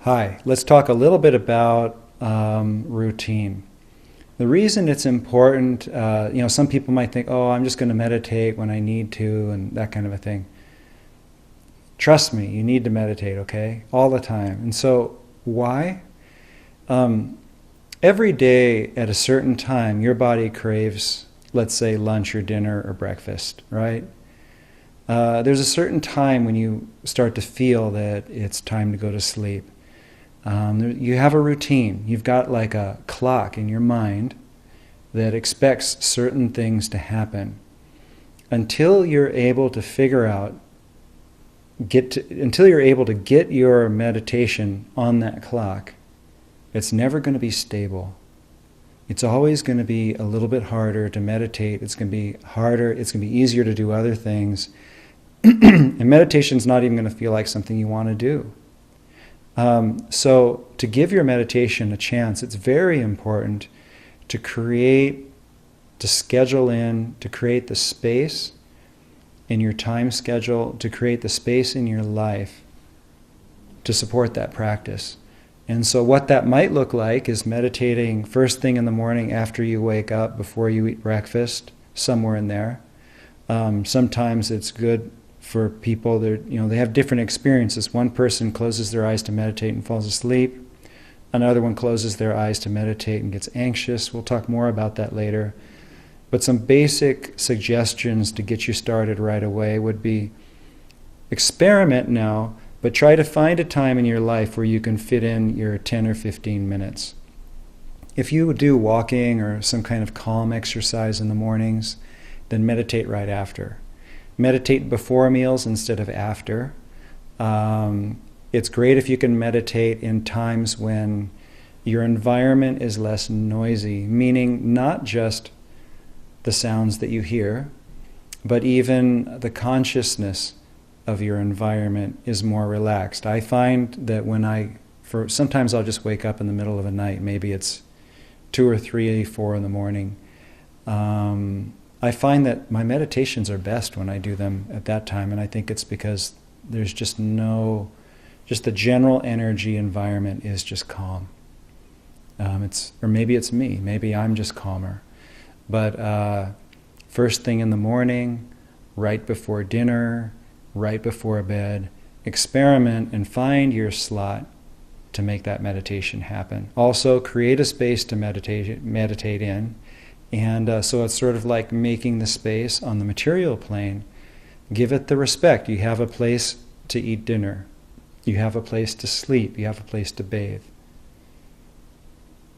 Hi, let's talk a little bit about routine. The reason it's important, some people might think, oh, I'm just going to meditate when I need to and that kind of a thing. Trust me, you need to meditate, okay? All the time. And so, why? Um, every day at a certain time, your body craves, let's say, lunch or dinner or breakfast, right? There's a certain time when you start to feel that it's time to go to sleep. You have a routine. You've got like a clock in your mind that expects certain things to happen. Until you're able to figure out, until you're able to get your meditation on that clock, it's never going to be stable. It's always going to be a little bit harder to meditate. It's going to be harder. It's going to be easier to do other things. And meditation's not even going to feel like something you want to do. So to give your meditation a chance, it's very important to schedule in, to create the space in your time schedule, to create the space in your life to support that practice. And so what that might look like is meditating first thing in the morning after you wake up, before you eat breakfast, somewhere in there. Sometimes it's good for people that they have different experiences. One person closes their eyes to meditate and falls asleep. Another one closes their eyes to meditate and gets anxious. We'll talk more about that later. But some basic suggestions to get you started right away would be experiment now, but try to find a time in your life where you can fit in your 10 or 15 minutes. If you do walking or some kind of calm exercise in the mornings, then meditate right after. Meditate before meals instead of after. It's great if you can meditate in times when your environment is less noisy, meaning not just the sounds that you hear, but even the consciousness of your environment is more relaxed. I find that sometimes I'll just wake up in the middle of the night, maybe it's 2 or 3, 4 in the morning. I find that my meditations are best when I do them at that time, and I think it's because there's just the general energy environment is just calm. Or maybe it's me, maybe I'm just calmer. But first thing in the morning, right before dinner, right before bed, experiment and find your slot to make that meditation happen. Also, create a space to meditate in. And so it's sort of like making the space on the material plane. Give it the respect. You have a place to eat dinner. You have a place to sleep. You have a place to bathe.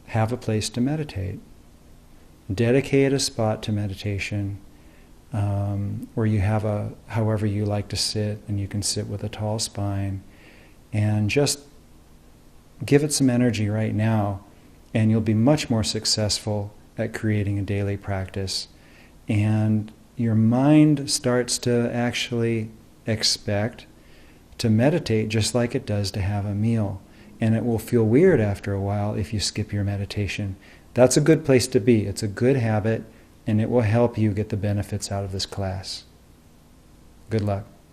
Have a place to meditate. Dedicate a spot to meditation where you have however you like to sit, and you can sit with a tall spine. And just give it some energy right now, and you'll be much more successful at creating a daily practice. And your mind starts to actually expect to meditate just like it does to have a meal. And it will feel weird after a while if you skip your meditation. That's a good place to be. It's a good habit, and it will help you get the benefits out of this class. Good luck.